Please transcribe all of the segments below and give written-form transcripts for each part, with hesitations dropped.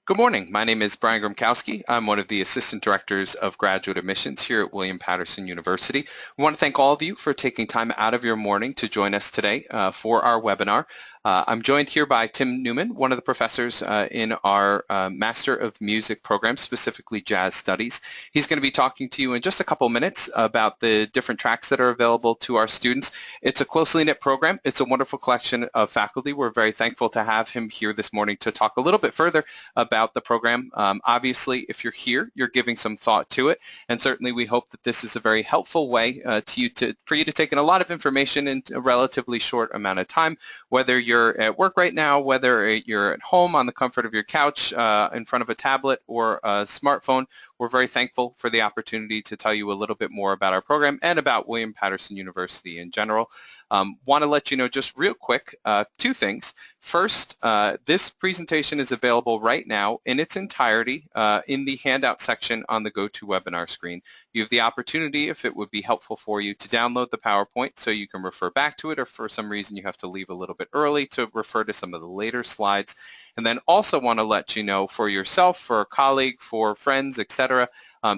Good morning. My name is Brian Grzymkowski. I'm one of the Assistant Directors of Graduate Admissions here at William Paterson University. We want to thank all of you for taking time out of your morning to join us today for our webinar. I'm joined here by Tim Newman, one of the professors in our Master of Music program, specifically Jazz Studies. He's going to be talking to you in just a couple minutes about the different tracks that are available to our students. It's a closely knit program. It's a wonderful collection of faculty. We're very thankful to have him here this morning to talk a little bit further about the program. Obviously, if you're here, you're giving some thought to it, and certainly we hope that this is a very helpful way for you to take in a lot of information in a relatively short amount of time, whether you're at work right now, whether you're at home on the comfort of your couch in front of a tablet or a smartphone. We're very thankful for the opportunity to tell you a little bit more about our program and about William Paterson University in general. Want to let you know just real quick two things. First, this presentation is available right now in its entirety in the handout section on the GoToWebinar screen. You have the opportunity, if it would be helpful for you, to download the PowerPoint so you can refer back to it, or for some reason you have to leave a little bit early to refer to some of the later slides. And then also want to let you know, for yourself, for a colleague, for friends, etc.,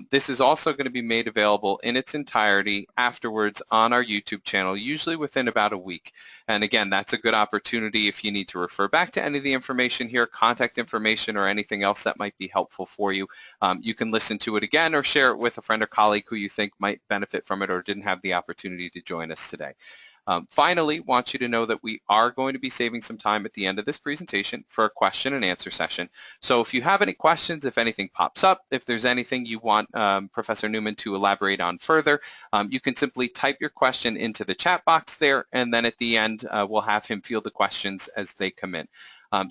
this is also going to be made available in its entirety afterwards on our YouTube channel, usually within about a week. And again, that's a good opportunity if you need to refer back to any of the information here, contact information, or anything else that might be helpful for you. You can listen to it again or share it with a friend or colleague who you think might benefit from it or didn't have the opportunity to join us today. Finally, want you to know that we are going to be saving some time at the end of this presentation for a question and answer session. So if you have any questions, if anything pops up, if there's anything you want Professor Newman to elaborate on further, you can simply type your question into the chat box there, and then at the end we'll have him field the questions as they come in.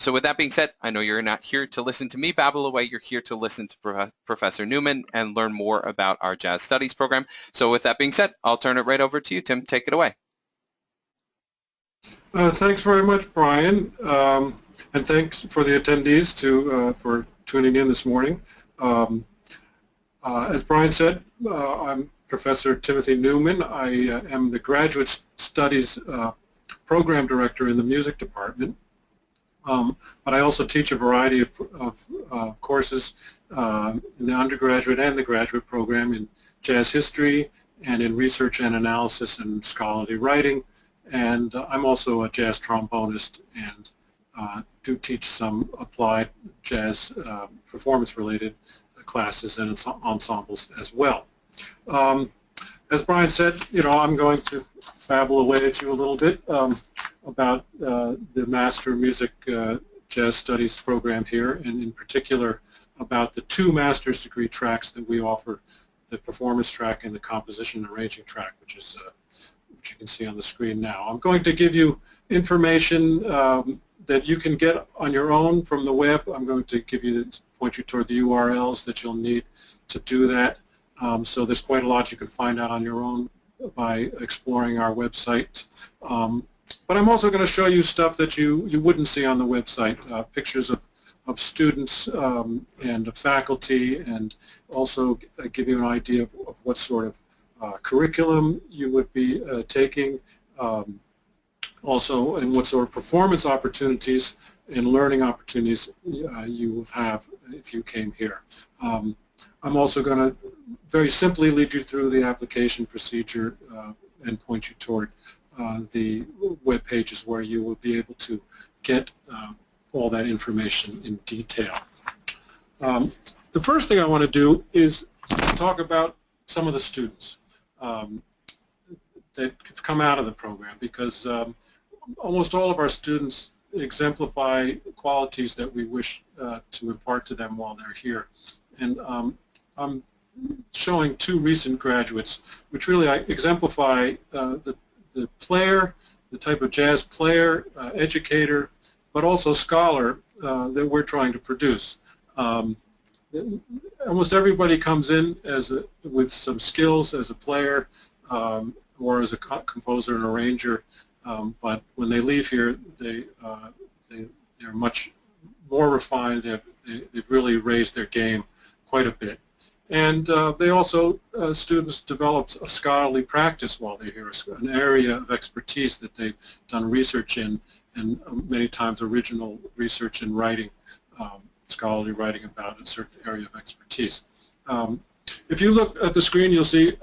So with that being said, I know you're not here to listen to me babble away. You're here to listen to Professor Newman and learn more about our Jazz Studies program. So with that being said, I'll turn it right over to you, Tim. Take it away. Thanks very much, Brian, and thanks for the attendees for tuning in this morning. As Brian said, I'm Professor Timothy Newman. I am the Graduate Studies Program Director in the Music Department, but I also teach a variety of courses in the undergraduate and the graduate program in jazz history and in research and analysis and scholarly writing. And I'm also a jazz trombonist and do teach some applied jazz performance-related classes and ensembles as well. As Brian said, I'm going to babble away at you a little bit about the Master of Music Jazz Studies program here, and in particular about the two master's degree tracks that we offer, the performance track and the composition and arranging track, which you can see on the screen now. I'm going to give you information that you can get on your own from the web. I'm going to point you toward the URLs that you'll need to do that. So there's quite a lot you can find out on your own by exploring our website. But I'm also going to show you stuff that you wouldn't see on the website, pictures of students and of faculty, and also give you an idea of what sort of curriculum you would be taking, also, and what sort of performance opportunities and learning opportunities you will have if you came here. I'm also going to very simply lead you through the application procedure and point you toward the web pages where you will be able to get all that information in detail. The first thing I want to do is talk about some of the students that have come out of the program, because almost all of our students exemplify qualities that we wish to impart to them while they're here. And I'm showing two recent graduates which really exemplify the player, the type of jazz player, educator, but also scholar that we're trying to produce. Almost everybody comes in with some skills as a player or as a composer and arranger, but when they leave here, they're much more refined. They've really raised their game quite a bit. And they also, students develop a scholarly practice while they're here, an area of expertise that they've done research in, and many times original research and writing scholarly writing about a certain area of expertise. If you look at the screen, you'll see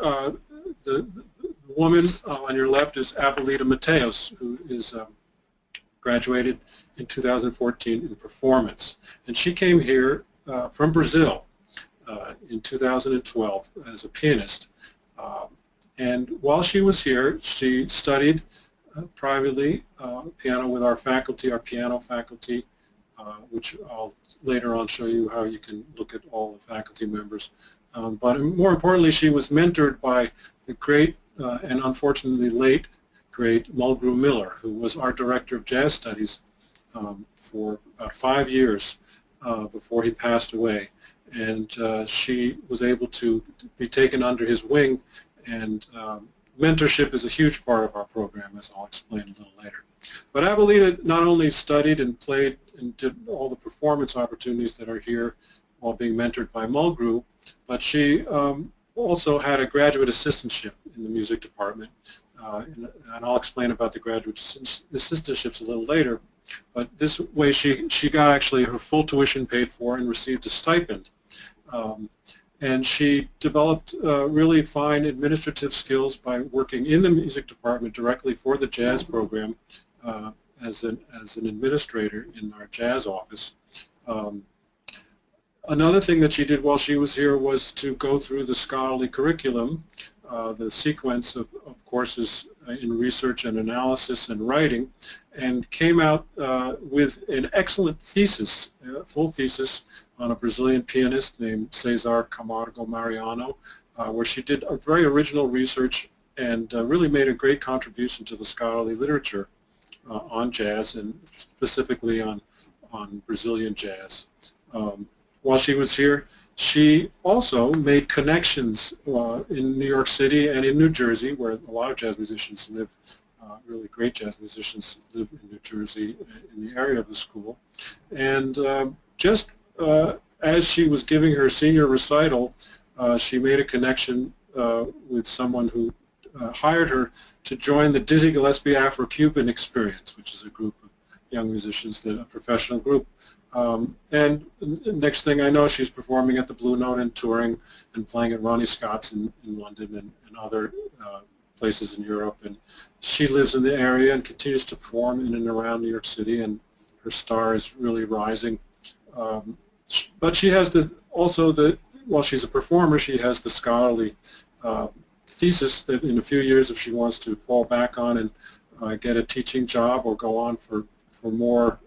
the woman on your left is Abuelita Mateos, who is graduated in 2014 in performance. And she came here from Brazil in 2012 as a pianist. And while she was here, she studied privately piano with our faculty, our piano faculty, which I'll later on show you how you can look at all the faculty members. But more importantly, she was mentored by the great and unfortunately late great Mulgrew Miller, who was our director of jazz studies for about 5 years before he passed away. And she was able to be taken under his wing, and mentorship is a huge part of our program, as I'll explain a little later. But Abuelita not only studied and played and did all the performance opportunities that are here while being mentored by Mulgrew, but she also had a graduate assistantship in the music department. And I'll explain about the graduate assistantships a little later. But this way she got actually her full tuition paid for and received a stipend. And she developed really fine administrative skills by working in the music department directly for the jazz program as an administrator in our jazz office. Another thing that she did while she was here was to go through the scholarly curriculum, the sequence of courses in research and analysis and writing, and came out with an excellent thesis, full thesis, on a Brazilian pianist named Cesar Camargo Mariano, where she did a very original research and really made a great contribution to the scholarly literature on jazz, and specifically on Brazilian jazz. While she was here, she also made connections in New York City and in New Jersey, where a lot of jazz musicians live. Really great jazz musicians live in New Jersey, in the area of the school. And just as she was giving her senior recital, she made a connection with someone who hired her to join the Dizzy Gillespie Afro-Cuban Experience, which is a group of young musicians, a professional group. And next thing I know, she's performing at the Blue Note and touring and playing at Ronnie Scott's in London and other places in Europe. And she lives in the area and continues to perform in and around New York City, and her star is really rising. But she has while she's a performer, she has the scholarly thesis that in a few years, if she wants to fall back on and get a teaching job or go on for more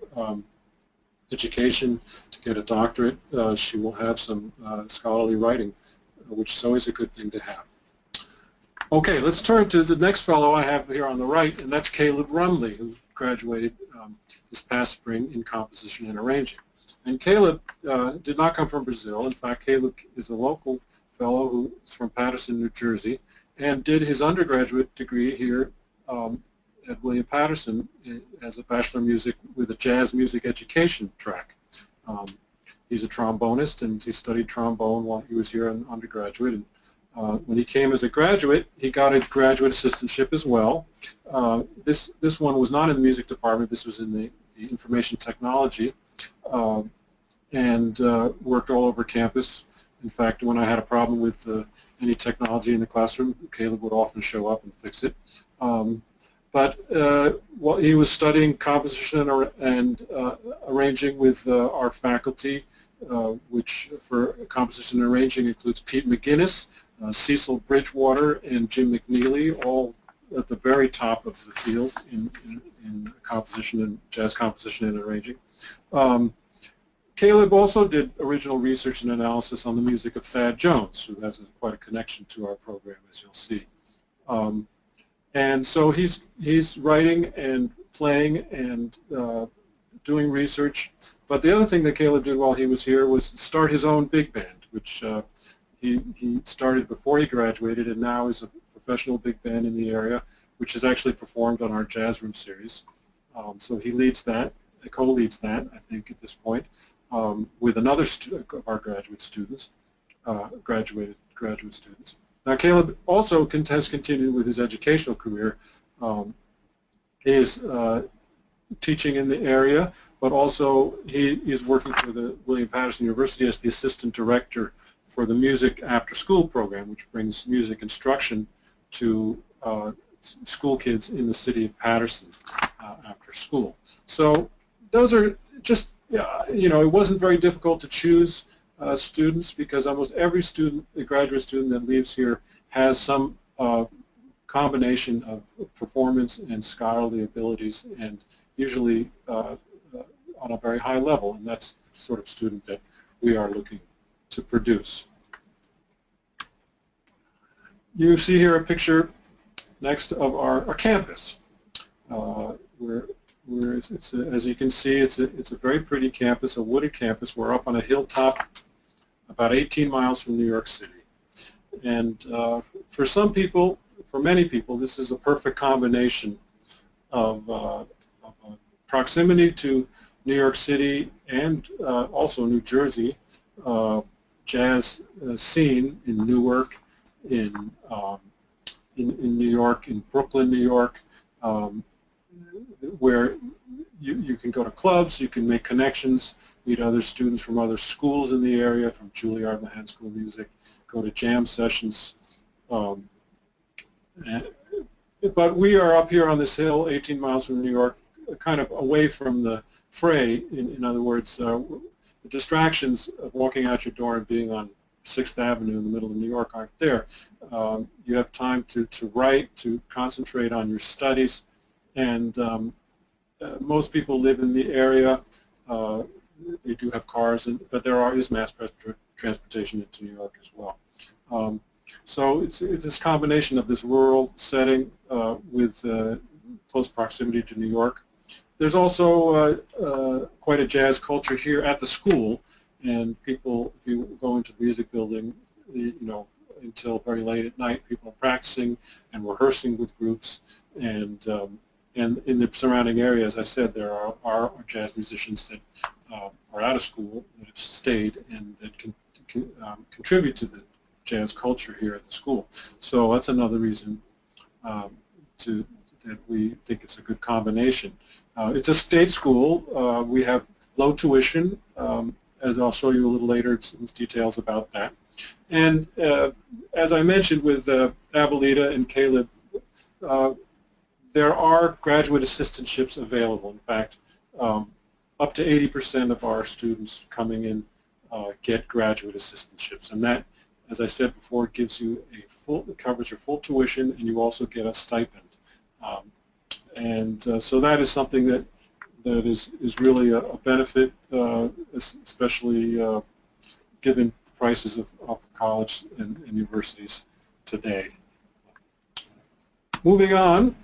education to get a doctorate, she will have some scholarly writing, which is always a good thing to have. Okay, let's turn to the next fellow I have here on the right, and that's Caleb Rumley, who graduated this past spring in composition and arranging. And Caleb did not come from Brazil. In fact, Caleb is a local fellow who is from Paterson, New Jersey, and did his undergraduate degree here at William Paterson as a Bachelor of Music with a jazz music education track. He's a trombonist, and he studied trombone while he was here in undergraduate. And when he came as a graduate, he got a graduate assistantship as well. This one was not in the music department. This was in the information technology, and worked all over campus. In fact, when I had a problem with any technology in the classroom, Caleb would often show up and fix it. But while he was studying composition and arranging with our faculty, which for composition and arranging includes Pete McGinnis, Cecil Bridgewater, and Jim McNeely, all at the very top of the field in composition and jazz composition and arranging. Caleb also did original research and analysis on the music of Thad Jones, who has quite a connection to our program, as you'll see. And so he's writing and playing and doing research. But the other thing that Caleb did while he was here was start his own big band, which he started before he graduated, and now is a professional big band in the area, which has actually performed on our Jazz Room series. So he leads that, co-leads that, I think, at this point, with another of our graduate students, graduate students. Now, Caleb also has continued with his educational career. He is teaching in the area, but also he is working for the William Paterson University as the assistant director for the music after-school program, which brings music instruction to school kids in the city of Paterson after school. So those are just, you know, it wasn't very difficult to choose students because almost every student, a graduate student that leaves here has some combination of performance and scholarly abilities, and usually on a very high level, and that's the sort of student that we are looking to produce. You see here a picture next of our campus. As you can see, it's a very pretty campus, a wooded campus. We're up on a hilltop about 18 miles from New York City. And for some people, for many people, this is a perfect combination of proximity to New York City and also New Jersey, jazz scene in Newark, in New York, in Brooklyn, New York, where you can go to clubs, you can make connections, meet other students from other schools in the area, from Juilliard, Manhattan School of Music, go to jam sessions. But we are up here on this hill, 18 miles from New York, kind of away from the fray. In other words, the distractions of walking out your door and being on 6th Avenue in the middle of New York aren't there. You have time to write, to concentrate on your studies, and most people live in the area. They do have cars, but there is mass transportation into New York as well. So it's this combination of this rural setting with close proximity to New York. There's also quite a jazz culture here at the school, and people, if you go into the music building, you know, until very late at night, people are practicing and rehearsing with groups, and in the surrounding area, as I said, there are jazz musicians that are out of school that have stayed and that can contribute to the jazz culture here at the school. So that's another reason that we think it's a good combination. It's a state school. We have low tuition, as I'll show you a little later, some details about that. And as I mentioned with Abuelita and Caleb, there are graduate assistantships available. In fact, up to 80% of our students coming in get graduate assistantships, and that, as I said before, gives you it covers your full tuition, and you also get a stipend. So that is something that is really a benefit, especially given the prices of college and universities today. Moving on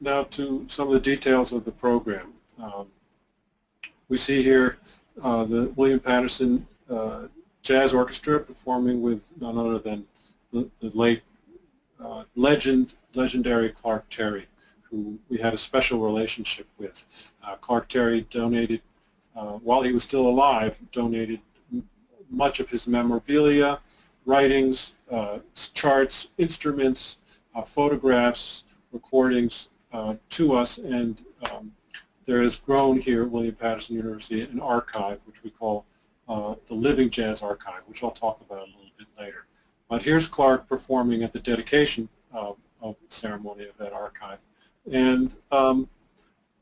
now to some of the details of the program. We see here the William Paterson Jazz Orchestra performing with none other than the late legendary Clark Terry, who we had a special relationship with. Clark Terry donated, while he was still alive, donated much of his memorabilia, writings, charts, instruments, photographs, recordings to us, and there has grown here at William Paterson University an archive, which we call the Living Jazz Archive, which I'll talk about a little bit later. But here's Clark performing at the dedication of the ceremony of that archive. And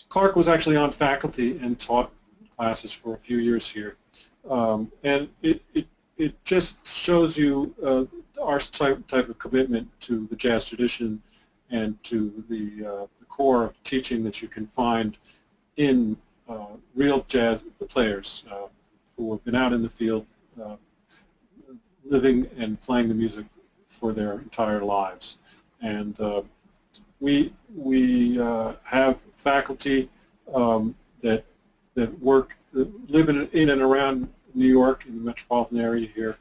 Clark was actually on faculty and taught classes for a few years here. And it just shows you our type of commitment to the jazz tradition and to the core of teaching that you can find in real jazz players who have been out in the field living and playing the music for their entire lives. And we have faculty that live in and around New York, in the metropolitan area here,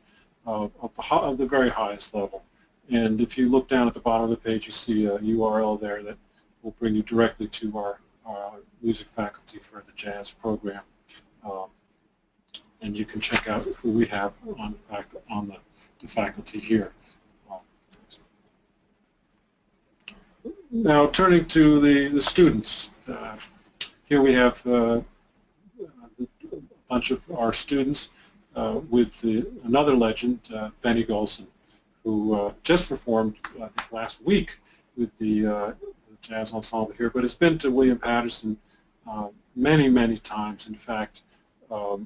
of the very highest level. And if you look down at the bottom of the page, you see a URL there that will bring you directly to our music faculty for the jazz program. And you can check out who we have on the faculty here. Now turning to the students. Here we have bunch of our students with another legend, Benny Golson, who just performed last week with the jazz ensemble here, but has been to William Paterson many, many times. In fact,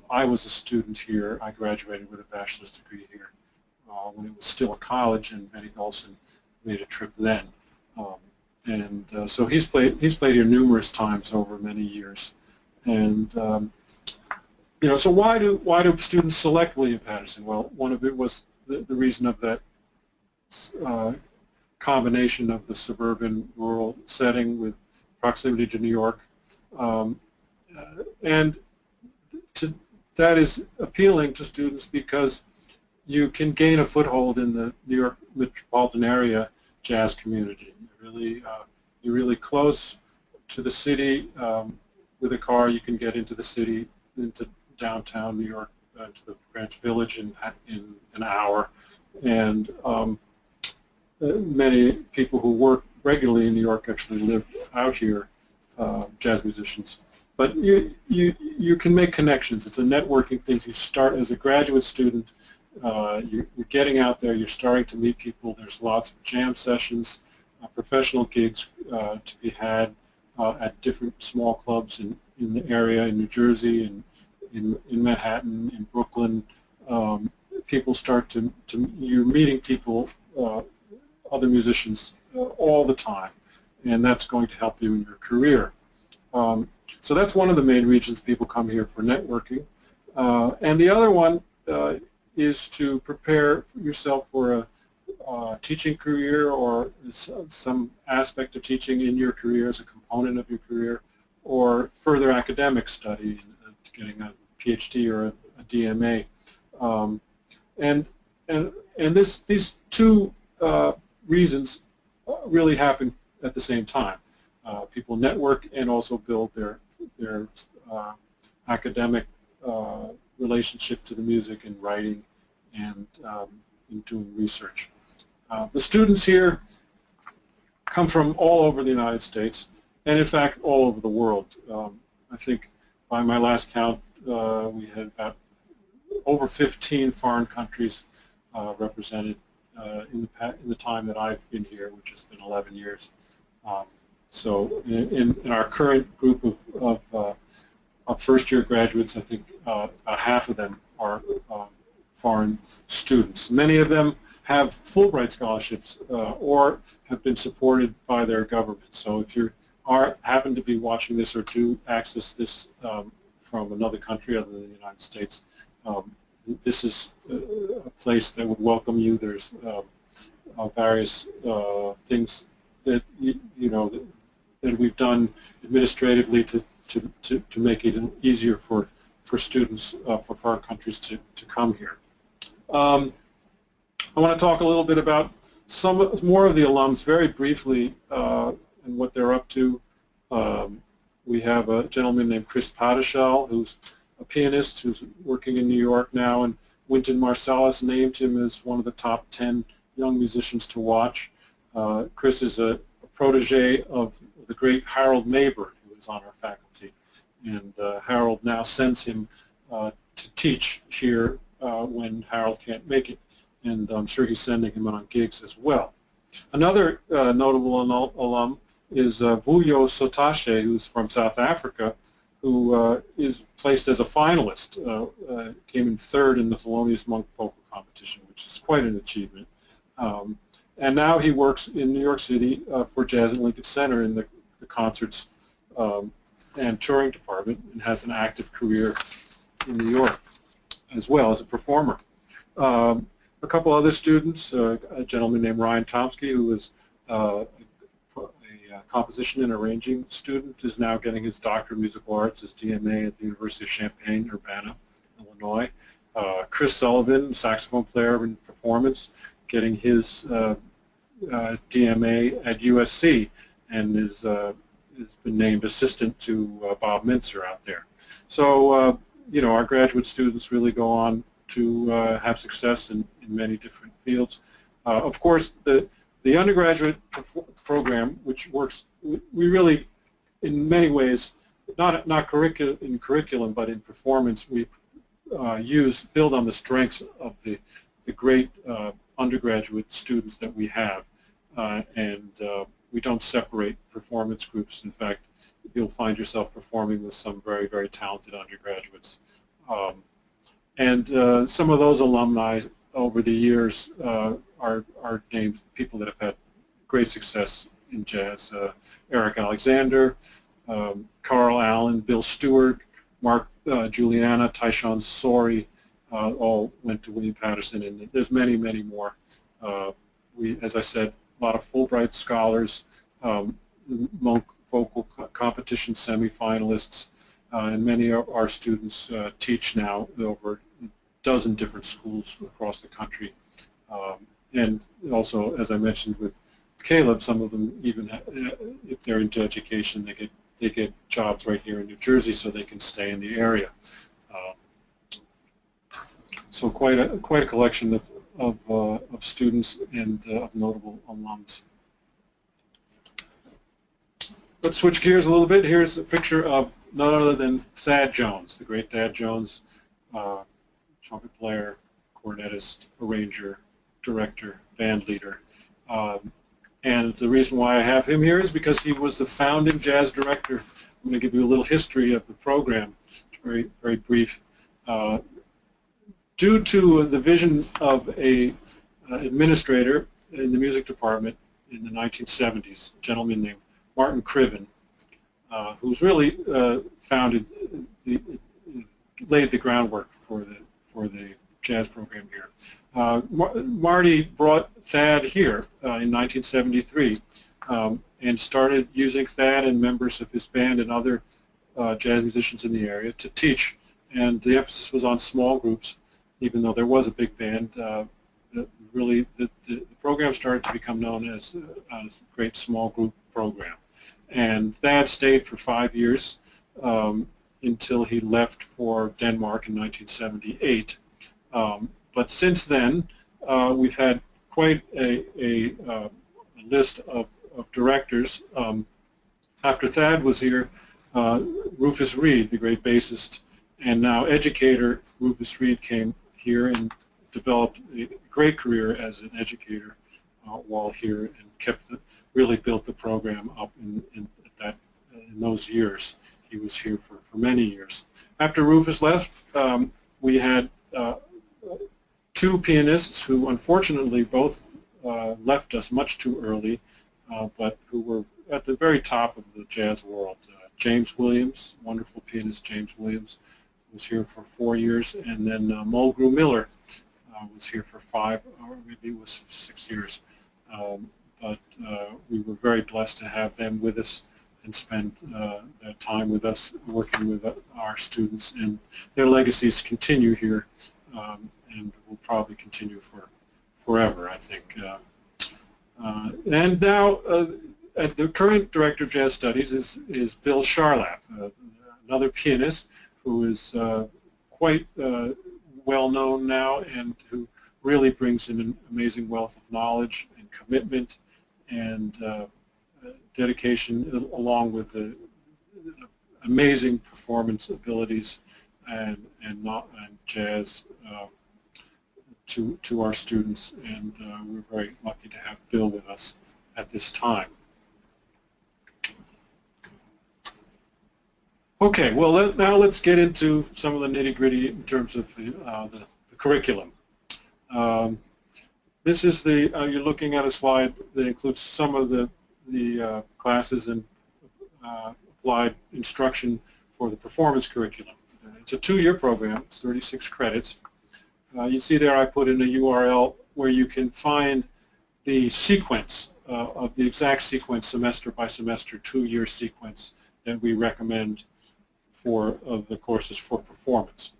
I was a student here. I graduated with a bachelor's degree here when it was still a college, and Benny Golson made a trip then. So he's played here numerous times over many years. And so why do students select William Paterson? Well, one of it was the reason of that combination of the suburban rural setting with proximity to New York, and that is appealing to students because you can gain a foothold in the New York metropolitan area jazz community. You're really close to the city. With a car, you can get into the city, into downtown New York, to the Greenwich Village in an hour, and many people who work regularly in New York actually live out here, jazz musicians. But you can make connections. It's a networking thing. You start as a graduate student, you're getting out there, you're starting to meet people. There's lots of jam sessions, professional gigs to be had at different small clubs in the area, in New Jersey, and in Manhattan, in Brooklyn. People start you're meeting people, other musicians all the time, and that's going to help you in your career. So that's one of the main reasons people come here for networking. And the other one is to prepare yourself for a teaching career, or some aspect of teaching in your career as a component of your career, or further academic study, getting a PhD or a DMA. And these two reasons really happen at the same time. People network and also build their academic relationship to the music and writing and in doing research. The students here come from all over the United States, and in fact all over the world. I think by my last count we had about over 15 foreign countries represented in the time that I've been here, which has been 11 years. So in our current group of first-year graduates, I think about half of them are foreign students. Many of them have Fulbright scholarships or have been supported by their government. So if you happen to be watching this or do access this from another country other than the United States, this is a place that would welcome you. There's various things that that we've done administratively to make it easier for students for foreign countries to come here. I want to talk a little bit about more of the alums very briefly and what they're up to. We have a gentleman named Chris Padishal, who's a pianist who's working in New York now, and Wynton Marsalis named him as one of the top 10 young musicians to watch. Chris is a protege of the great Harold Mabern, who is on our faculty, and Harold now sends him to teach here when Harold can't make it, and I'm sure he's sending him on gigs as well. Another notable alum is Vuyo Sotashe, who's from South Africa, who is placed as a finalist, came in third in the Thelonious Monk vocal competition, which is quite an achievement. And now he works in New York City for Jazz at Lincoln Center in the concerts and touring department, and has an active career in New York as well as a performer. A couple other students, a gentleman named Ryan Tomsky, who is a composition and arranging student, is now getting his Doctor of Musical Arts, his DMA at the University of Champaign-Urbana, Illinois. Chris Sullivan, saxophone player in performance, getting his DMA at USC, and has been named assistant to Bob Mintzer out there. So, our graduate students really go on to have success in many different fields. Of course, the undergraduate program, which works, we really, in many ways, not in curriculum, but in performance, we build on the strengths of the great undergraduate students that we have, and we don't separate performance groups. In fact, you'll find yourself performing with some very, very talented undergraduates. And some of those alumni over the years are named people that have had great success in jazz. Eric Alexander, Carl Allen, Bill Stewart, Mark Juliana, Tyshawn Sori, all went to William Paterson, and there's many, many more. As I said, a lot of Fulbright scholars, Monk vocal competition semifinalists, and many of our students teach now over a dozen different schools across the country. And also, as I mentioned with Caleb, some of them even, if they're into education, they get jobs right here in New Jersey, so they can stay in the area. So quite a collection of students and of notable alums. Let's switch gears a little bit. Here's a picture of none other than Thad Jones, the great Thad Jones, trumpet player, cornetist, arranger, director, band leader. And the reason why I have him here is because he was the founding jazz director. I'm going to give you a little history of the program, very, very brief. Due to the vision of an administrator in the music department in the 1970s, a gentleman named Martin Criven, who's really laid the groundwork for the jazz program here. Marty brought Thad here in 1973 and started using Thad and members of his band and other jazz musicians in the area to teach. And the emphasis was on small groups, even though there was a big band. Really, the program started to become known as a great small group program. And Thad stayed for 5 years until he left for Denmark in 1978. But since then, we've had quite a list of directors. After Thad was here, Rufus Reed, the great bassist, and now educator Rufus Reed came here and developed a great career as an educator while here, and really built the program up in those years. He was here for many years. After Rufus left, we had two pianists who unfortunately both left us much too early, but who were at the very top of the jazz world. James Williams, wonderful pianist James Williams, was here for 4 years, and then Mulgrew Miller was here for 5, or maybe it was 6 years. But we were very blessed to have them with us and spend that time with us working with our students, and their legacies continue here and will probably continue for forever, I think. And now the current Director of Jazz Studies is Bill Charlap, another pianist who is quite well known now and who really brings in an amazing wealth of knowledge and commitment and dedication, along with the amazing performance abilities and jazz to our students, and we're very lucky to have Bill with us at this time. Okay, well now let's get into some of the nitty-gritty in terms of the curriculum. This is you're looking at a slide that includes some of the classes and applied instruction for the performance curriculum. It's a 2-year program. It's 36 credits. You see there I put in a URL where you can find the sequence of the exact sequence, semester by semester, 2-year sequence that we recommend for the courses for performance.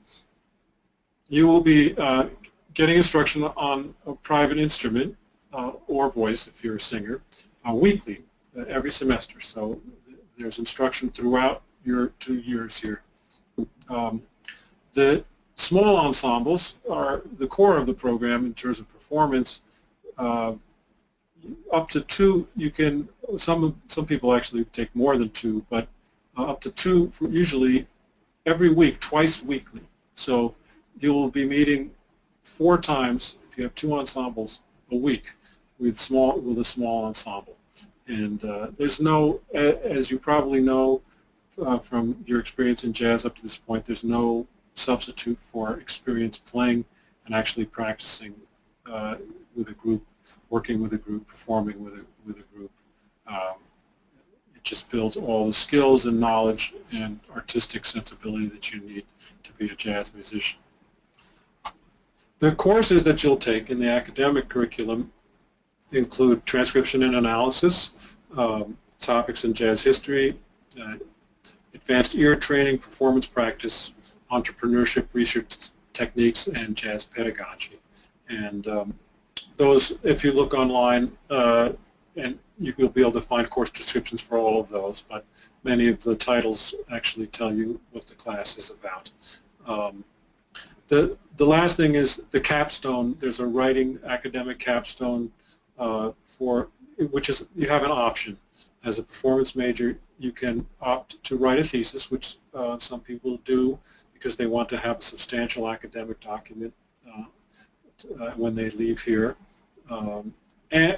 You will be getting instruction on a private instrument or voice if you're a singer weekly, every semester. So there's instruction throughout your 2 years here. The small ensembles are the core of the program in terms of performance. Up to 2, you can. Some people actually take more than 2, but up to two, usually every week, twice weekly. So you will be meeting 4 times, if you have 2 ensembles, a week with a small ensemble. And there's no, as you probably know from your experience in jazz up to this point, there's no substitute for experience playing and actually practicing with a group, working with a group, performing with a group. It just builds all the skills and knowledge and artistic sensibility that you need to be a jazz musician. The courses that you'll take in the academic curriculum include transcription and analysis, topics in jazz history, advanced ear training, performance practice, entrepreneurship, research techniques, and jazz pedagogy. And those, if you look online, and you'll be able to find course descriptions for all of those, but many of the titles actually tell you what the class is about. The last thing is the capstone. There's a writing academic capstone which is, you have an option. As a performance major, you can opt to write a thesis, which some people do because they want to have a substantial academic document when they leave here.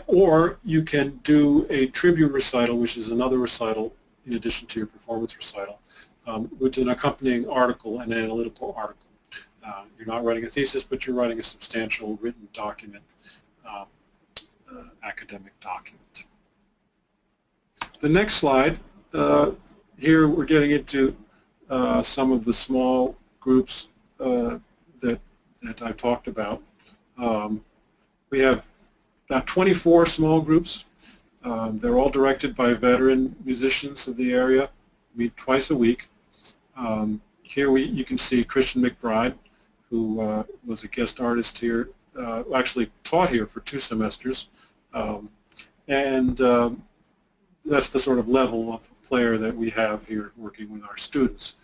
Or you can do a tribute recital, which is another recital in addition to your performance recital, with an accompanying article, an analytical article. You're not writing a thesis, but you're writing a substantial written document, academic document. The next slide, here we're getting into some of the small groups that I talked about. We have about 24 small groups. They're all directed by veteran musicians of the area, meet twice a week. Here you can see Christian McBride, who was a guest artist here, actually taught here for 2 semesters. That's the sort of level of player that we have here working with our students.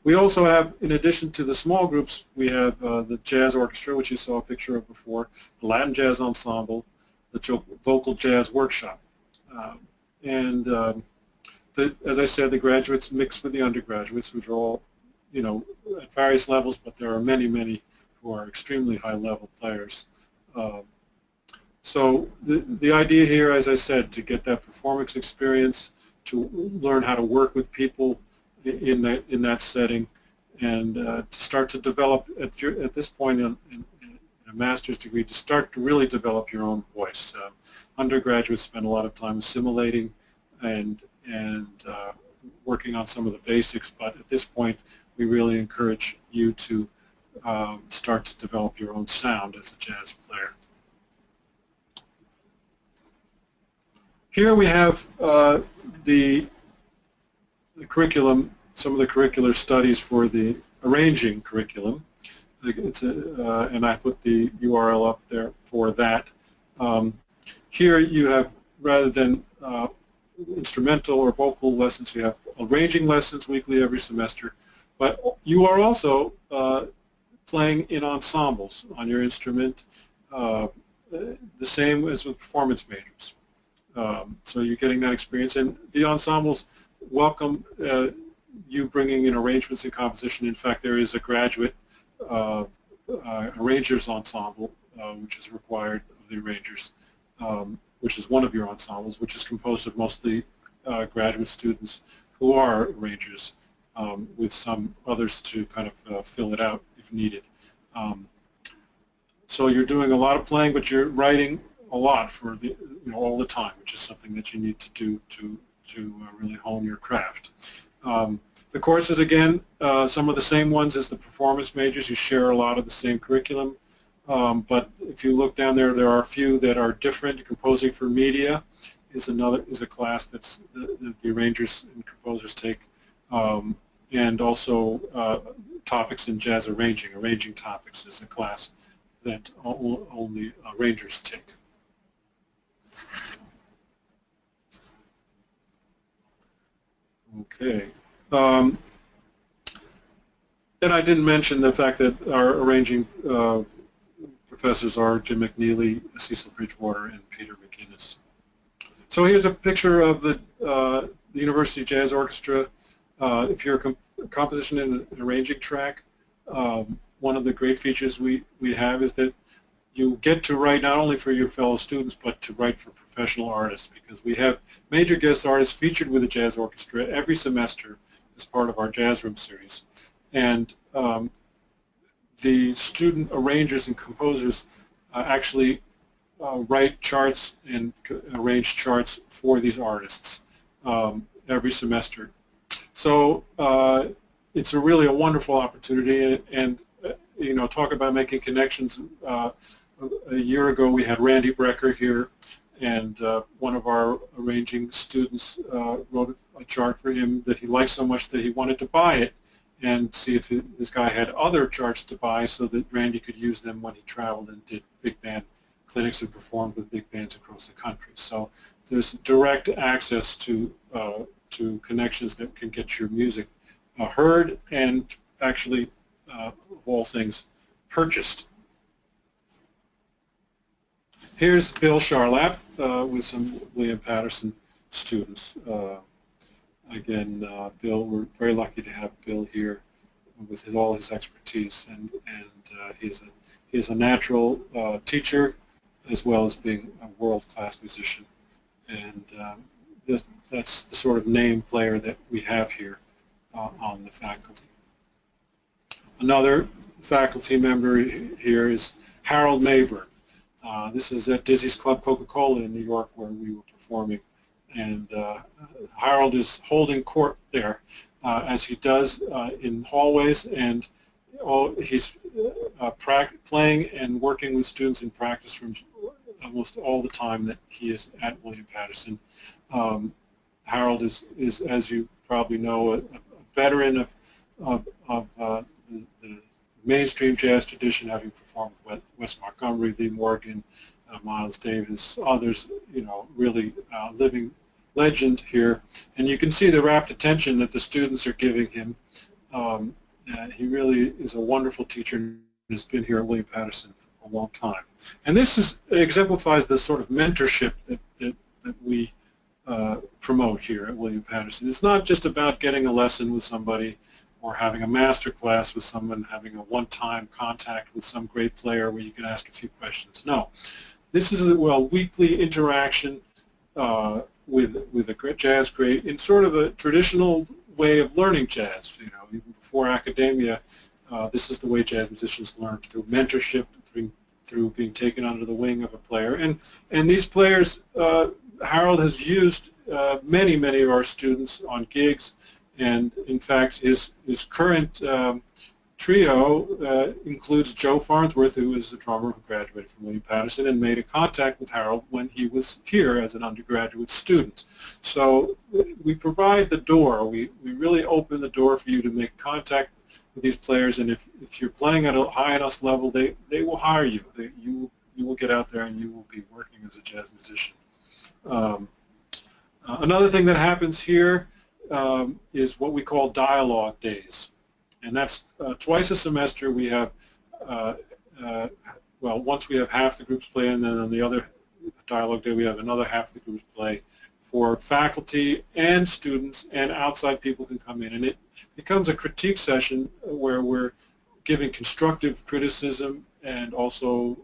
We also have, in addition to the small groups, we have the jazz orchestra, which you saw a picture of before, the Latin jazz ensemble, the vocal jazz workshop. As I said, the graduates mix with the undergraduates, which are all, you know, at various levels, but there are many, many who are extremely high-level players. So the idea here, as I said, to get that performance experience, to learn how to work with people in that setting, and to start to develop at this point in a master's degree, to start to really develop your own voice. Undergraduates spend a lot of time assimilating and working on some of the basics, but at this point we really encourage you to start to develop your own sound as a jazz player. Here we have the curriculum, some of the curricular studies for the arranging curriculum. And I put the URL up there for that. Here you have, rather than instrumental or vocal lessons, you have arranging lessons weekly every semester, but you are also playing in ensembles on your instrument, the same as with performance majors. So you're getting that experience, and the ensembles welcome you bringing in arrangements and composition. In fact, there is a graduate arrangers ensemble, which is required of the arrangers, which is one of your ensembles, which is composed of mostly graduate students who are arrangers, with some others to kind of fill it out if needed. So you're doing a lot of playing, but you're writing a lot for the, all the time, which is something that you need to do to really hone your craft. The courses, again, some of the same ones as the performance majors. You share a lot of the same curriculum, but if you look down there, there are a few that are different. Composing for media is a class that's the arrangers and composers take, and also topics in jazz arranging. Arranging topics is a class that only arrangers take. Okay. And I didn't mention the fact that our arranging professors are Jim McNeely, Cecil Bridgewater, and Peter McGinnis. So here's a picture of the the University Jazz Orchestra, if you're a composition and an arranging track, one of the great features we have is that you get to write not only for your fellow students, but to write for professional artists, because we have major guest artists featured with the Jazz Orchestra every semester as part of our Jazz Room series. And the student arrangers and composers actually write charts and arrange charts for these artists every semester. So it's really a wonderful opportunity, and you know, talk about making connections. A year ago we had Randy Brecker here, and one of our arranging students wrote a chart for him that he liked so much that he wanted to buy it and see if this guy had other charts to buy so that Randy could use them when he traveled and did big band clinics and performed with big bands across the country. So there's direct access to connections that can get your music heard and actually, of all things, purchased. Here's Bill Charlap with some William Paterson students. Again, Bill, we're very lucky to have Bill here with all his expertise, and he is a natural teacher as well as being a world-class musician, and that's the sort of name player that we have here on the faculty. Another faculty member here is Harold Mayburn. This is at Dizzy's Club Coca-Cola in New York where we were performing, and Harold is holding court there as he does in hallways, and he's playing and working with students in practice rooms almost all the time that he is at William Paterson. Harold is, as you probably know, a veteran of the mainstream jazz tradition, having performed with Wes Montgomery, Lee Morgan, Miles Davis, others, you know, really living legend here. And you can see the rapt attention that the students are giving him. He really is a wonderful teacher and has been here at William Paterson a long time. And this exemplifies the sort of mentorship that we promote here at William Paterson. It's not just about getting a lesson with somebody or having a master class with someone, having a one-time contact with some great player where you can ask a few questions. No, this is a weekly interaction with a great jazz great in sort of a traditional way of learning jazz. You know, even before academia, this is the way jazz musicians learn, through mentorship, through being taken under the wing of a player. And these players, Harold has used many of our students on gigs. And in fact, his current trio includes Joe Farnsworth, who is the drummer who graduated from William Paterson and made a contact with Harold when he was here as an undergraduate student. So we provide the door. We really open the door for you to make contact with these players. And if you're playing at a high enough level, they will hire you. You will get out there and you will be working as a jazz musician. Another thing that happens here is what we call dialogue days, and that's twice a semester. We have, once we have half the groups play, and then on the other dialogue day we have another half of the groups play for faculty and students, and outside people can come in, and it becomes a critique session where we're giving constructive criticism and also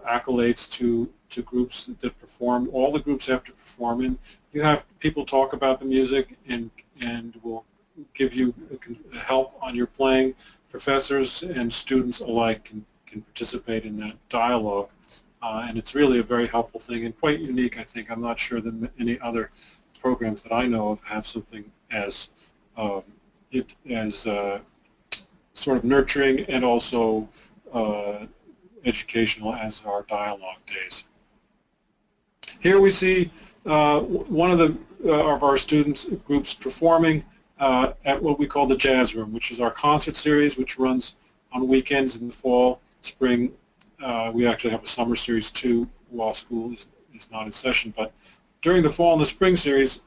accolades to groups that perform. All the groups have to perform, and you have people talk about the music and will give you help on your playing. Professors and students alike can participate in that dialogue, and it's really a very helpful thing and quite unique, I think. I'm not sure that any other programs that I know of have something as sort of nurturing and also educational as our dialogue days. Here we see one of our students groups performing at what we call the Jazz Room, which is our concert series, which runs on weekends in the fall, spring. We actually have a summer series too while school is not in session. But during the fall and the spring series,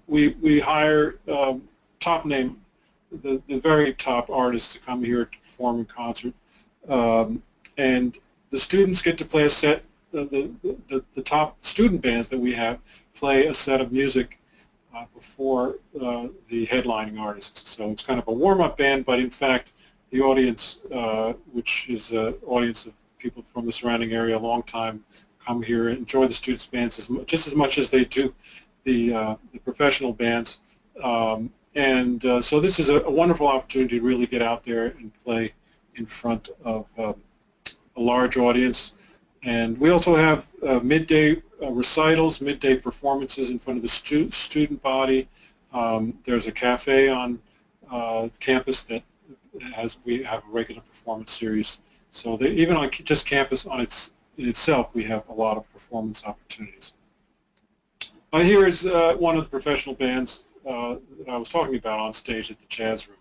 we hire top name, the very top artists to come here to perform in concert. And the students get to play a set the top student bands that we have play a set of music before the headlining artists. So it's kind of a warm-up band, but in fact the audience, which is an audience of people from the surrounding area a long time, come here and enjoy the students' bands just as much as they do the professional bands. So this is a wonderful opportunity to really get out there and play in front of a large audience. And we also have midday recitals, midday performances in front of the student body. There's a cafe on campus that we have a regular performance series. So even on just campus in itself, we have a lot of performance opportunities. Here is one of the professional bands that I was talking about on stage at the Jazz Room.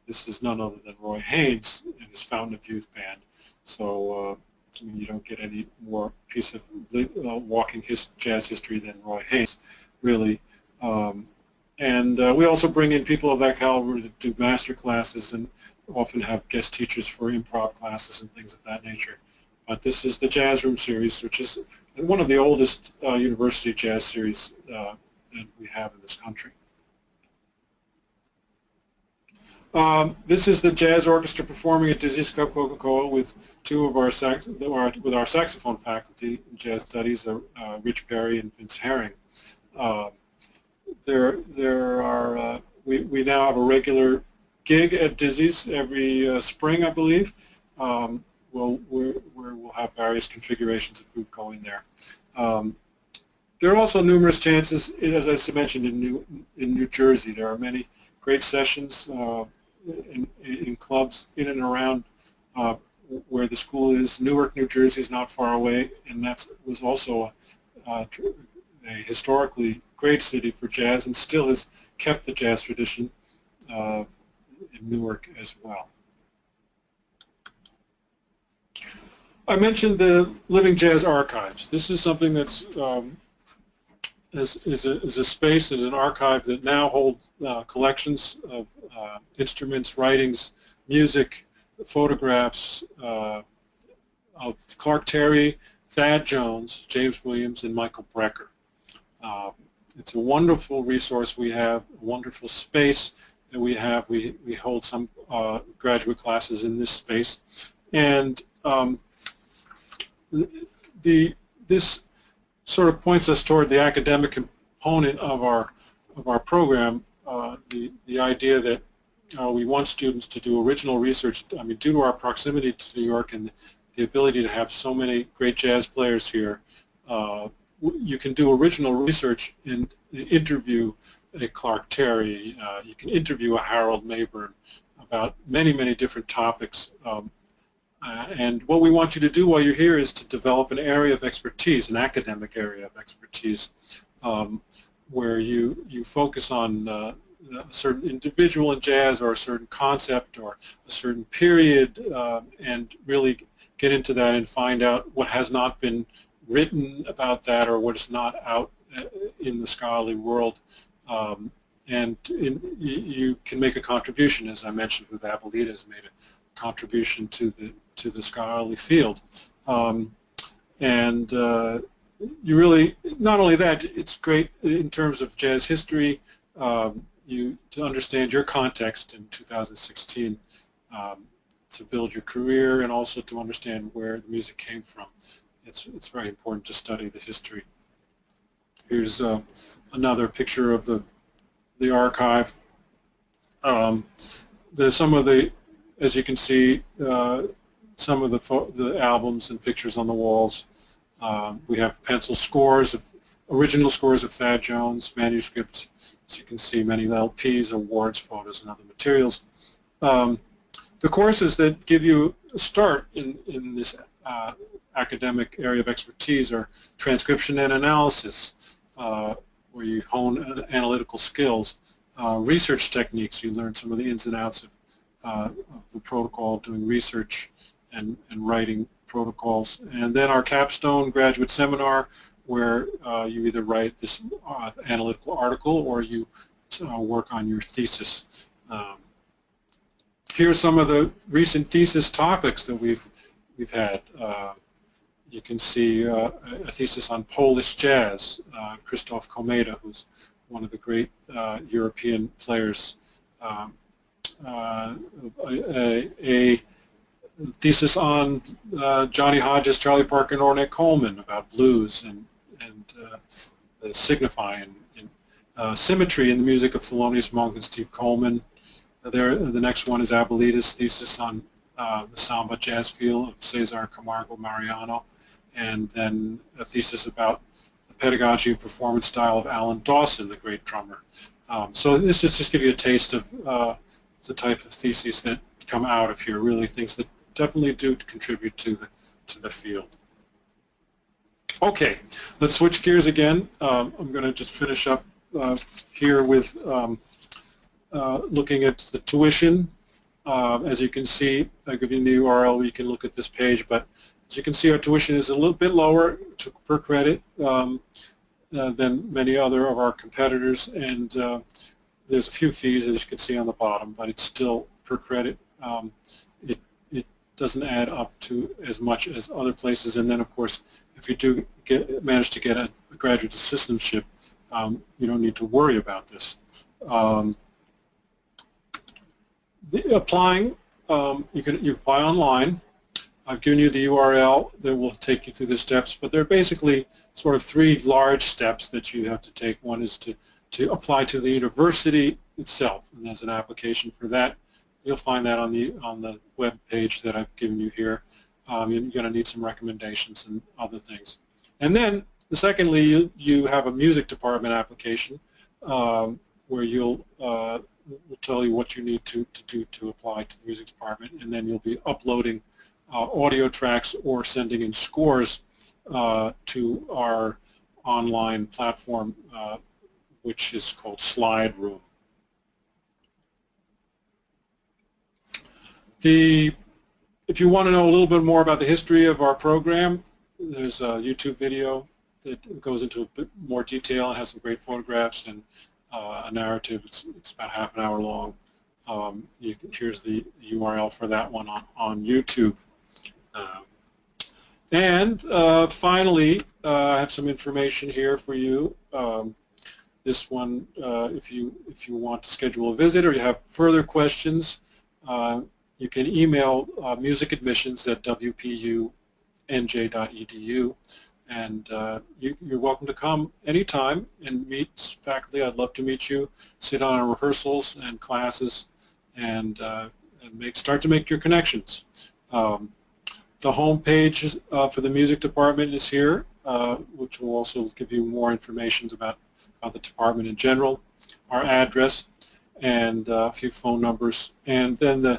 This is none other than Roy Haynes and his Fountain of Youth Band. So I mean, you don't get any more piece of walking jazz history than Roy Haynes, really. We also bring in people of that caliber to do master classes and often have guest teachers for improv classes and things of that nature. But this is the Jazz Room series, which is one of the oldest university jazz series that we have in this country. This is the jazz orchestra performing at Dizzy's Cup Coca-Cola with two of our saxophone faculty in jazz studies, Rich Perry and Vince Herring. We now have a regular gig at Dizzy's every spring, I believe. We'll have various configurations of group going there. There are also numerous chances, as I mentioned, in New Jersey. There are many great sessions in clubs in and around where the school is. Newark, New Jersey is not far away, and that was also a historically great city for jazz and still has kept the jazz tradition in Newark as well. I mentioned the Living Jazz Archives. This is something that's is a space, is an archive that now holds collections of instruments, writings, music, photographs of Clark Terry, Thad Jones, James Williams, and Michael Brecker. It's a wonderful resource we have, a wonderful space that we have. We hold some graduate classes in this space. And this sort of points us toward the academic component of our program, the idea that we want students to do original research. I mean, due to our proximity to New York and the ability to have so many great jazz players here, you can do original research and interview a Clark Terry. You can interview a Harold Mayburn about many, many different topics. And what we want you to do while you're here is to develop an area of expertise, an academic area of expertise, where you focus on a certain individual in jazz or a certain concept or a certain period, and really get into that and find out what has not been written about that or what is not out in the scholarly world. You can make a contribution, as I mentioned with Abuelita has made a contribution to the scholarly field. You really, not only that, it's great in terms of jazz history, to understand your context in 2016, to build your career and also to understand where the music came from. It's very important to study the history. Here's another picture of the archive. There's some of the, as you can see, some of the albums and pictures on the walls. We have pencil scores, original scores of Thad Jones, manuscripts, as you can see, many LPs, awards, photos, and other materials. The courses that give you a start in this academic area of expertise are transcription and analysis, where you hone analytical skills, research techniques, you learn some of the ins and outs of the protocol, doing research and writing protocols. And then our capstone graduate seminar, where you either write this analytical article or you work on your thesis. Here are some of the recent thesis topics that we've had. you can see a thesis on Polish jazz, Krzysztof Komeda, who's one of the great European players. A thesis on Johnny Hodges, Charlie Parker, and Ornette Coleman about blues and signify and symmetry in the music of Thelonious Monk and Steve Coleman. The next one is Abuelita's thesis on the samba jazz feel of Cesar Camargo Mariano, and then a thesis about the pedagogy and performance style of Alan Dawson, the great drummer. So this just gives you a taste of the type of theses that come out of here, really things that definitely do contribute to the field. Okay, let's switch gears again. I'm going to just finish up here with looking at the tuition. As you can see, I'll give you the URL where you can look at this page, but as you can see, our tuition is a little bit lower per credit than many other of our competitors, and there's a few fees, as you can see on the bottom, but it's still per credit. It doesn't add up to as much as other places, and then of course, if you do manage to get a graduate assistantship, you don't need to worry about this. Applying, you apply online. I've given you the URL that will take you through the steps, but there are basically sort of three large steps that you have to take. One is to apply to the university itself, and there's an application for that. You'll find that on the web page that I've given you here. You're going to need some recommendations and other things. And then, secondly, you have a music department application where you'll will tell you what you need to do to apply to the music department, and then you'll be uploading audio tracks or sending in scores to our online platform, which is called Slide Room. If you want to know a little bit more about the history of our program, there's a YouTube video that goes into a bit more detail and has some great photographs and a narrative. It's about half an hour long. Here's the URL for that one on YouTube. Finally, I have some information here for you. This one, if you want to schedule a visit or you have further questions, you can email musicadmissions@wpunj.edu, and you're welcome to come anytime and meet faculty. I'd love to meet you, sit on our rehearsals and classes, and start to make your connections. The home page for the music department is here, which will also give you more information about the department in general, our address, and a few phone numbers, and then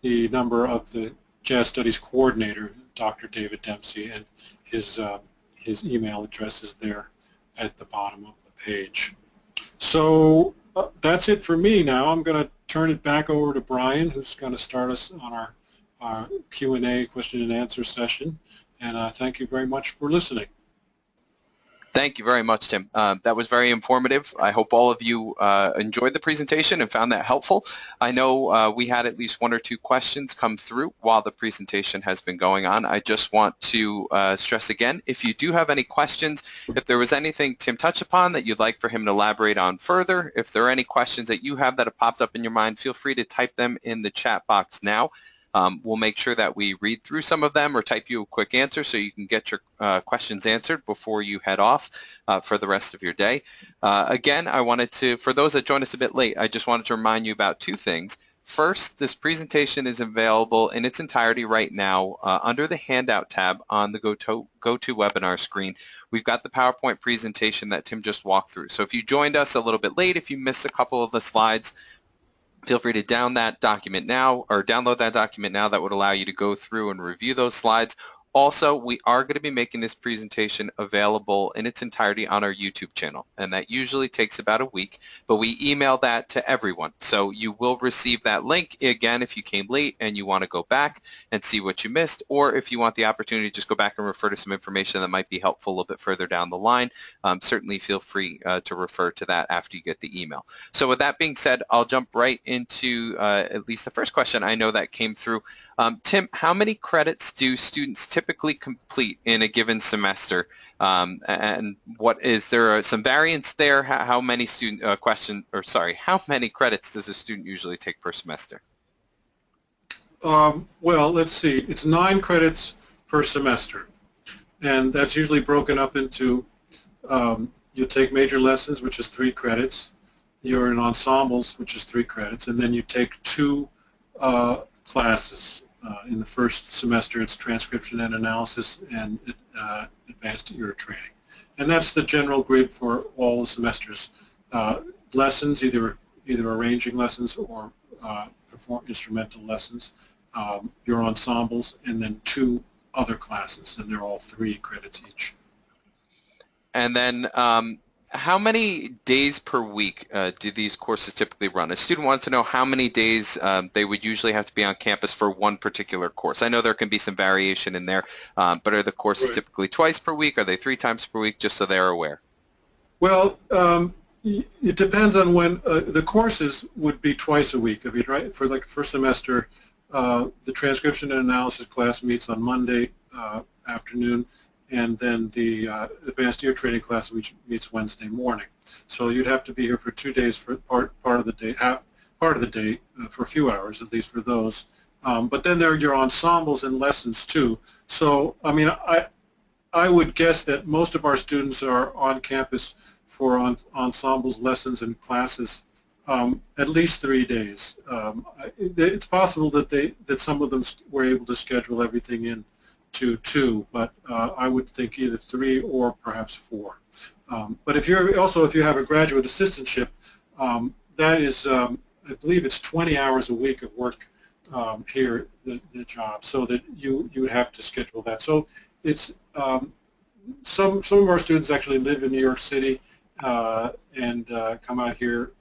the number of the Jazz Studies Coordinator, Dr. David Dempsey, and his email address is there at the bottom of the page. So that's it for me now. I'm going to turn it back over to Brian, who's going to start us on our Q&A, question and answer session, and thank you very much for listening. Thank you very much, Tim. That was very informative. I hope all of you enjoyed the presentation and found that helpful. I know we had at least one or two questions come through while the presentation has been going on. I just want to stress again, if you do have any questions, if there was anything Tim touched upon that you'd like for him to elaborate on further, if there are any questions that you have that have popped up in your mind, feel free to type them in the chat box now. We'll make sure that we read through some of them or type you a quick answer so you can get your questions answered before you head off for the rest of your day. Again, I wanted to, for those that joined us a bit late, I just wanted to remind you about two things. First, this presentation is available in its entirety right now under the handout tab on the GoToWebinar screen. We've got the PowerPoint presentation that Tim just walked through. So if you joined us a little bit late, if you missed a couple of the slides, feel free to download that document now. That would allow you to go through and review those slides. Also, we are going to be making this presentation available in its entirety on our YouTube channel, and that usually takes about a week, but we email that to everyone. So you will receive that link, again, if you came late and you want to go back and see what you missed, or if you want the opportunity to just go back and refer to some information that might be helpful a little bit further down the line, certainly feel free to refer to that after you get the email. So with that being said, I'll jump right into at least the first question I know that came through. Tim, how many credits do students typically typically complete in a given semester? And what is there some variance there? How many how many credits does a student usually take per semester? Well, let's see. It's 9 credits per semester, and that's usually broken up into you take major lessons, which is 3 credits. You're in ensembles, which is 3 credits, and then you take 2 classes. In the first semester, it's transcription and analysis and advanced ear training. And that's the general grid for all the semesters. Lessons, either arranging lessons or perform instrumental lessons, your ensembles, and then 2 other classes, and they're all 3 credits each. And then how many days per week do these courses typically run? A student wants to know how many days they would usually have to be on campus for one particular course. I know there can be some variation in there, but are the courses typically twice per week? Are they 3 times per week, just so they're aware? Well, it depends on when. The courses would be twice a week. I mean, right, for like the first semester, the transcription and analysis class meets on Monday afternoon, and then the advanced ear training class which meets Wednesday morning. So you'd have to be here for 2 days for part of the day, for a few hours at least for those. But then there are your ensembles and lessons too. So I mean, I would guess that most of our students are on campus for ensembles, lessons, and classes at least 3 days. It's possible that some of them were able to schedule everything in to 2, but I would think either 3 or perhaps 4. But if you have a graduate assistantship, that is, I believe it's 20 hours a week of work here, the job, so that you would have to schedule that. So it's some of our students actually live in New York City and come out here,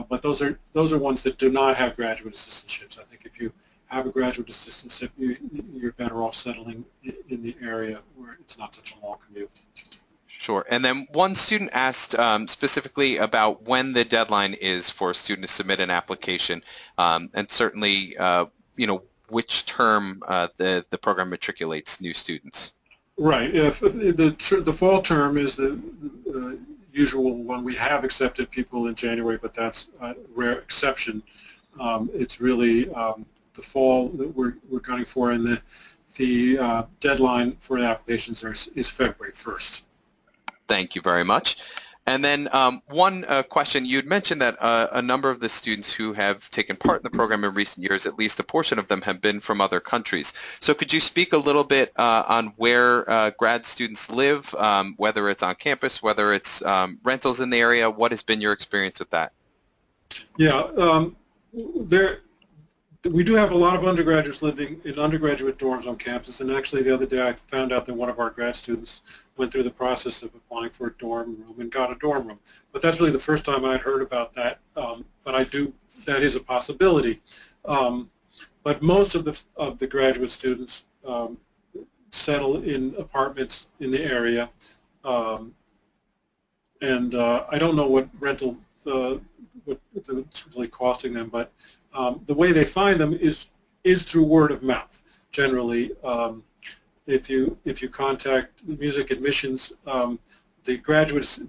but those are ones that do not have graduate assistantships. I think if you have a graduate assistantship, you're better off settling in the area where it's not such a long commute. Sure. And then one student asked specifically about when the deadline is for a student to submit an application, and certainly, which term the program matriculates new students. Right. If the fall term is the usual one. We have accepted people in January, but that's a rare exception. It's really the fall that we're gunning for, and the deadline for the applications is February 1st. Thank you very much. And then one question, you had mentioned that a number of the students who have taken part in the program in recent years, at least a portion of them, have been from other countries. So could you speak a little bit on where grad students live, whether it's on campus, whether it's rentals in the area? What has been your experience with that? Yeah, we do have a lot of undergraduates living in undergraduate dorms on campus, and actually the other day I found out that one of our grad students went through the process of applying for a dorm room and got a dorm room. But that's really the first time I had heard about that, but that is a possibility. But most of the graduate students settle in apartments in the area, and I don't know what rental what it's really costing them, but the way they find them is through word of mouth. Generally, if you contact music admissions, the graduates,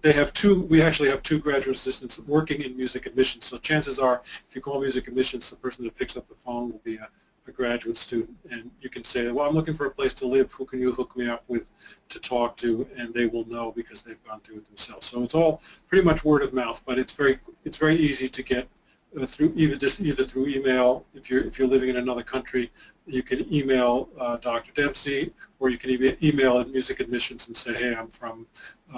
we actually have 2 graduate assistants working in music admissions. So chances are, if you call music admissions, the person that picks up the phone will be a graduate student, and you can say, well, I'm looking for a place to live. Who can you hook me up with to talk to? And they will know because they've gone through it themselves. So it's all pretty much word of mouth, but it's very easy to get through either through email. If you're living in another country, you can email Dr. Dempsey, or you can email at music admissions and say, hey, I'm from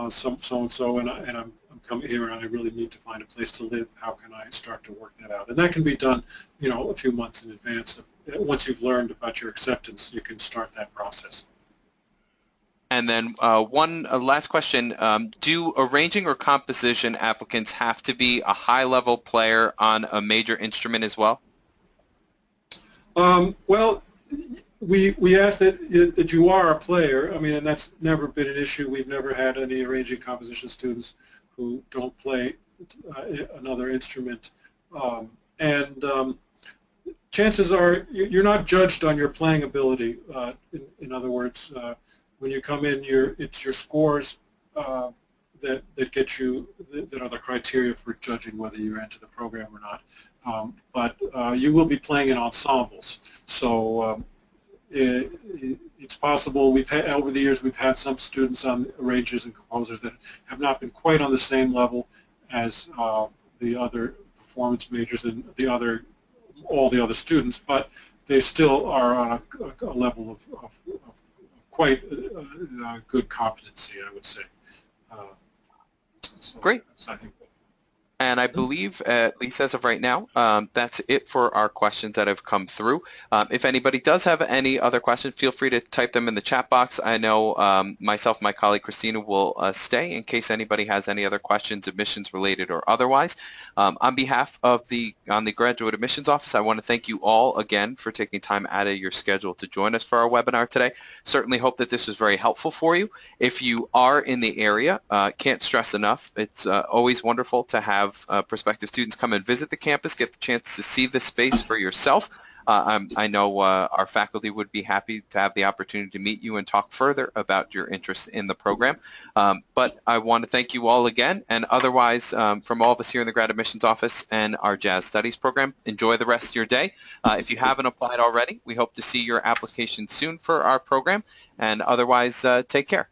so and so, and I'm coming here, and I really need to find a place to live. How can I start to work that out? And that can be done, a few months in advance. Once you've learned about your acceptance, you can start that process. And then one last question, do arranging or composition applicants have to be a high-level player on a major instrument as well? Well, we ask that you are a player. I mean, and that's never been an issue. We've never had any arranging composition students who don't play another instrument. chances are you're not judged on your playing ability. In other words, when you come in, it's your scores that get you, that are the criteria for judging whether you enter the program or not. But you will be playing in ensembles, so it's possible. We've had, over the years, we've had some students on arrangers and composers that have not been quite on the same level as the other performance majors and all the other students, but they still are on a level of quite good competency, I would say. So Great. I think that. And I believe, at least as of right now, that's it for our questions that have come through. If anybody does have any other questions, feel free to type them in the chat box. I know myself, my colleague Christina will stay in case anybody has any other questions, admissions related or otherwise. On behalf of the Graduate Admissions Office, I want to thank you all again for taking time out of your schedule to join us for our webinar today. Certainly hope that this was very helpful for you. If you are in the area, can't stress enough, it's always wonderful to have prospective students come and visit the campus, get the chance to see the space for yourself. I know our faculty would be happy to have the opportunity to meet you and talk further about your interest in the program. But I want to thank you all again, and otherwise from all of us here in the Grad Admissions Office and our Jazz Studies program, enjoy the rest of your day. If you haven't applied already, we hope to see your application soon for our program, and otherwise take care.